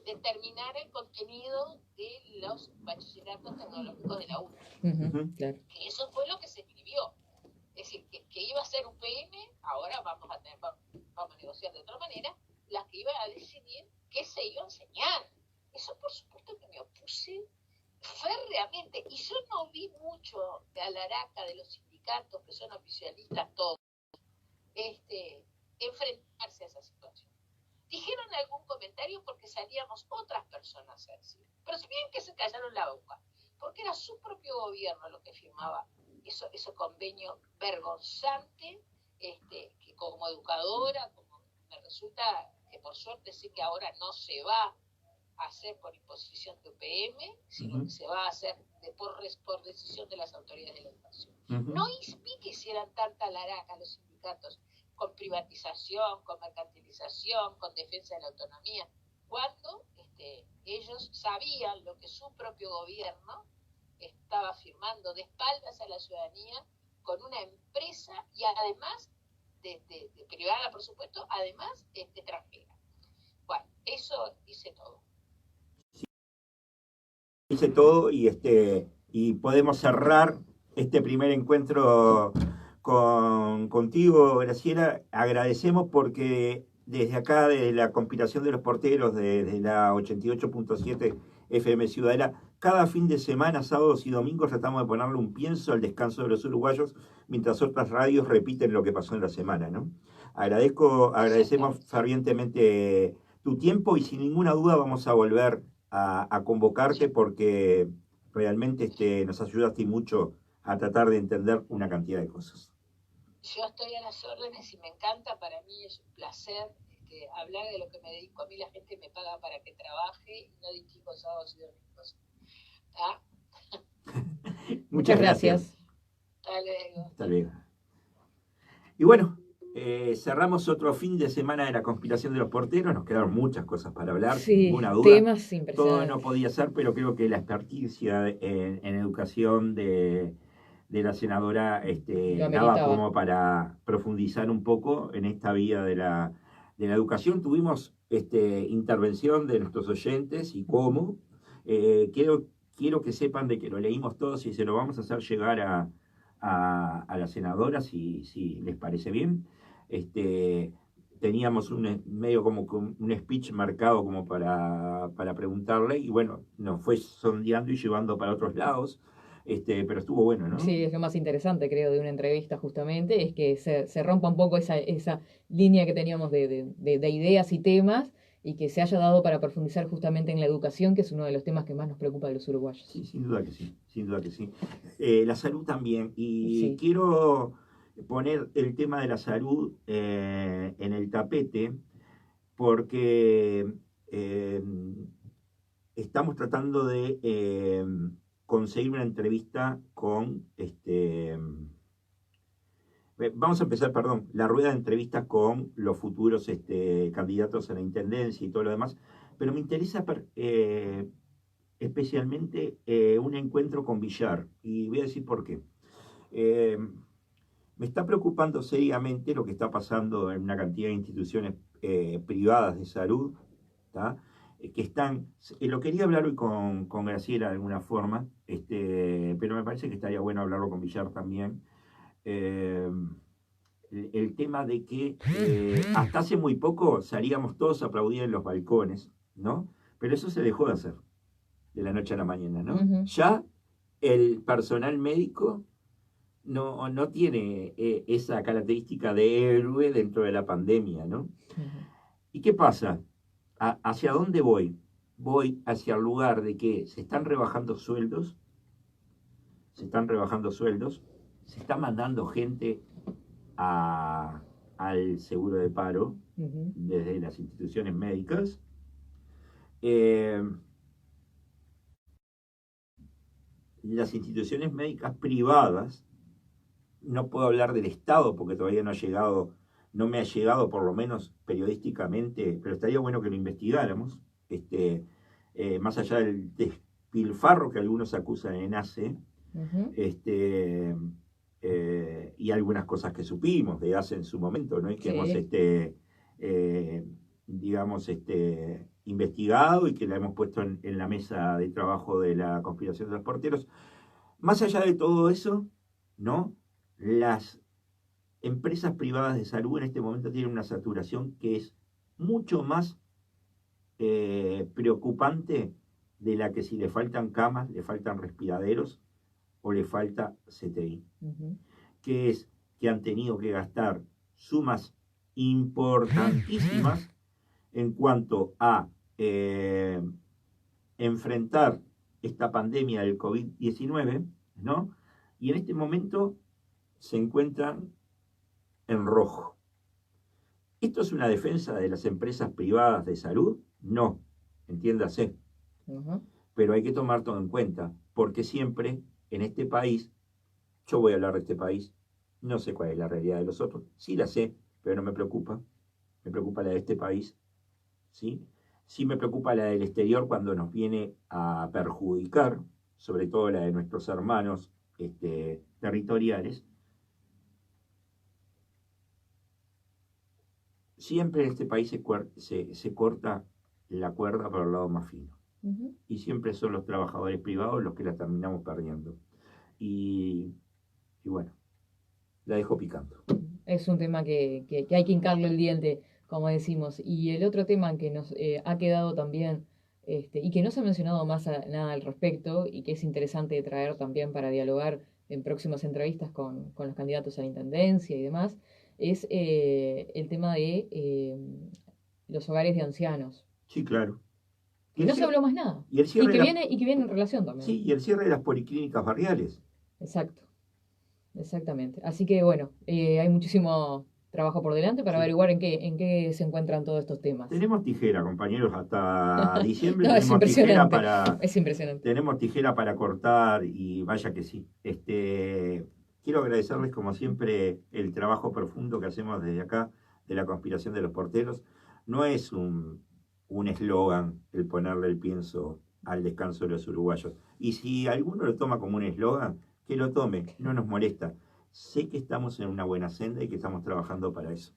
determinara el contenido de los bachilleratos tecnológicos de la UNA. Claro. Que eso fue lo que se escribió. Es decir, que que iba a ser UPM, ahora vamos a negociar de otra manera, las que iban a decidir qué se iba a enseñar. Eso por supuesto que me opuse férreamente, y yo no vi mucho de Alaraca, de los sindicatos que son oficialistas todos, enfrentarse a esa situación. Dijeron algún comentario porque salíamos otras personas a decir, pero si bien que se callaron la boca, porque era su propio gobierno lo que firmaba ese convenio vergonzante, que como educadora, como me resulta que por suerte sé que ahora no se va a hacer por imposición de UPM, sino que se va a hacer por decisión de las autoridades de la educación. No vi que hicieran tanta laraca los sindicatos con privatización, con mercantilización, con defensa de la autonomía, cuando ellos sabían lo que su propio gobierno estaba firmando de espaldas a la ciudadanía con una empresa, y además de privada, por supuesto, además extranjera. Bueno, eso dice todo. Dice todo, y podemos cerrar este primer encuentro contigo, Graciela. Agradecemos porque desde acá, desde la conspiración de los porteros, desde la 88.7 FM Ciudadela, cada fin de semana, sábados y domingos, tratamos de ponerle un pienso al descanso de los uruguayos, mientras otras radios repiten lo que pasó en la semana, ¿no? Agradecemos fervientemente tu tiempo, y sin ninguna duda vamos a volver a convocarte, porque realmente nos ayudaste mucho a tratar de entender una cantidad de cosas. Yo estoy a las órdenes y me encanta, para mí es un placer hablar de lo que me dedico. A mí la gente me paga para que trabaje y no distingo sábados y domingos. ¿Ah? Muchas gracias. Hasta luego. Hasta luego. Y bueno, cerramos otro fin de semana de la conspiración de los porteros. Nos quedaron muchas cosas para hablar, sí, ninguna duda. Temas impresionantes. Todo no podía ser, pero creo que la experticia en educación de la senadora daba como para profundizar un poco en esta vía de la educación. Tuvimos intervención de nuestros oyentes, y cómo. Quiero que sepan de que lo leímos todos, y se lo vamos a hacer llegar a la senadora, si les parece bien. Teníamos medio como un speech marcado como para preguntarle, y bueno, nos fue sondeando y llevando para otros lados, pero estuvo bueno, ¿no? Sí, es lo más interesante, creo, de una entrevista justamente, es que se rompa un poco esa línea que teníamos de ideas y temas, y que se haya dado para profundizar justamente en la educación, que es uno de los temas que más nos preocupa a los uruguayos. Sí, sin duda que sí, sin duda que sí. La salud también, y sí. Quiero poner el tema de la salud en el tapete, porque estamos tratando de conseguir una entrevista con vamos a empezar, la rueda de entrevistas con los futuros candidatos a la intendencia y todo lo demás, pero me interesa especialmente un encuentro con Villar, y voy a decir por qué. Me está preocupando seriamente lo que está pasando en una cantidad de instituciones privadas de salud, ¿tá? Que están, lo quería hablar hoy con Graciela de alguna forma, pero me parece que estaría bueno hablarlo con Villar también. El tema de que hasta hace muy poco salíamos todos a aplaudir en los balcones, ¿no? Pero eso se dejó de hacer de la noche a la mañana, ¿no? Ya el personal médico no tiene esa característica de héroe dentro de la pandemia, ¿no? ¿Y qué pasa? ¿Hacia dónde voy? Voy hacia el lugar de que se están rebajando sueldos, se está mandando gente al seguro de paro desde las instituciones médicas. Las instituciones médicas privadas, no puedo hablar del Estado porque todavía no me ha llegado, por lo menos periodísticamente, pero estaría bueno que lo investigáramos, más allá del despilfarro que algunos acusan en ACE, y algunas cosas que supimos de ACE en su momento, ¿no? Y que hemos investigado, y que la hemos puesto en la mesa de trabajo de la conspiración de los porteros. Más allá de todo eso, ¿no? Las empresas privadas de salud en este momento tienen una saturación que es mucho más preocupante de la que si le faltan camas, le faltan respiraderos o le falta CTI, que es que han tenido que gastar sumas importantísimas en cuanto a enfrentar esta pandemia del COVID-19, ¿no? Y en este momento se encuentran en rojo. ¿Esto es una defensa de las empresas privadas de salud? No, entiéndase. Pero hay que tomar todo en cuenta, porque siempre en este país, yo voy a hablar de este país, no sé cuál es la realidad de los otros, sí la sé, pero no me preocupa la de este país, ¿sí? Sí me preocupa la del exterior cuando nos viene a perjudicar, sobre todo la de nuestros hermanos territoriales. Siempre en este país se corta la cuerda por el lado más fino. Y siempre son los trabajadores privados los que la terminamos perdiendo. Y bueno, la dejo picando. Es un tema que hay que hincarle el diente, como decimos. Y el otro tema que nos ha quedado también, y que no se ha mencionado más nada al respecto, y que es interesante traer también para dialogar en próximas entrevistas con los candidatos a la intendencia y demás, es el tema de los hogares de ancianos. Sí, claro. Y no se habló más nada. Y que viene en relación también. Sí, y el cierre de las policlínicas barriales. Exacto. Exactamente. Así que bueno, hay muchísimo trabajo por delante para averiguar en qué se encuentran todos estos temas. Tenemos tijera, compañeros, hasta diciembre. No, tenemos tijera es impresionante. Tenemos tijera para cortar y vaya que sí. Quiero agradecerles como siempre el trabajo profundo que hacemos desde acá de la conspiración de los porteros. No es un eslogan el ponerle el pienso al descanso de los uruguayos. Y si alguno lo toma como un eslogan, que lo tome, no nos molesta. Sé que estamos en una buena senda y que estamos trabajando para eso.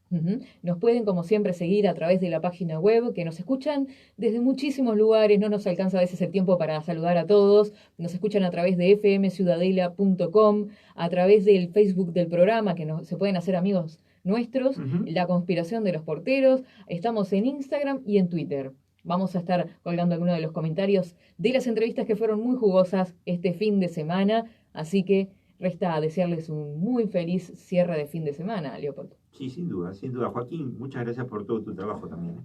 Nos pueden, como siempre, seguir a través de la página web, que nos escuchan desde muchísimos lugares, no nos alcanza a veces el tiempo para saludar a todos. Nos escuchan a través de fmciudadela.com, a través del Facebook del programa, que se pueden hacer amigos nuestros, La Conspiración de los Porteros. Estamos en Instagram y en Twitter. Vamos a estar colgando algunos de los comentarios de las entrevistas que fueron muy jugosas este fin de semana, así que resta desearles un muy feliz cierre de fin de semana, Leopoldo. Sí, sin duda, sin duda. Joaquín, muchas gracias por todo tu trabajo también.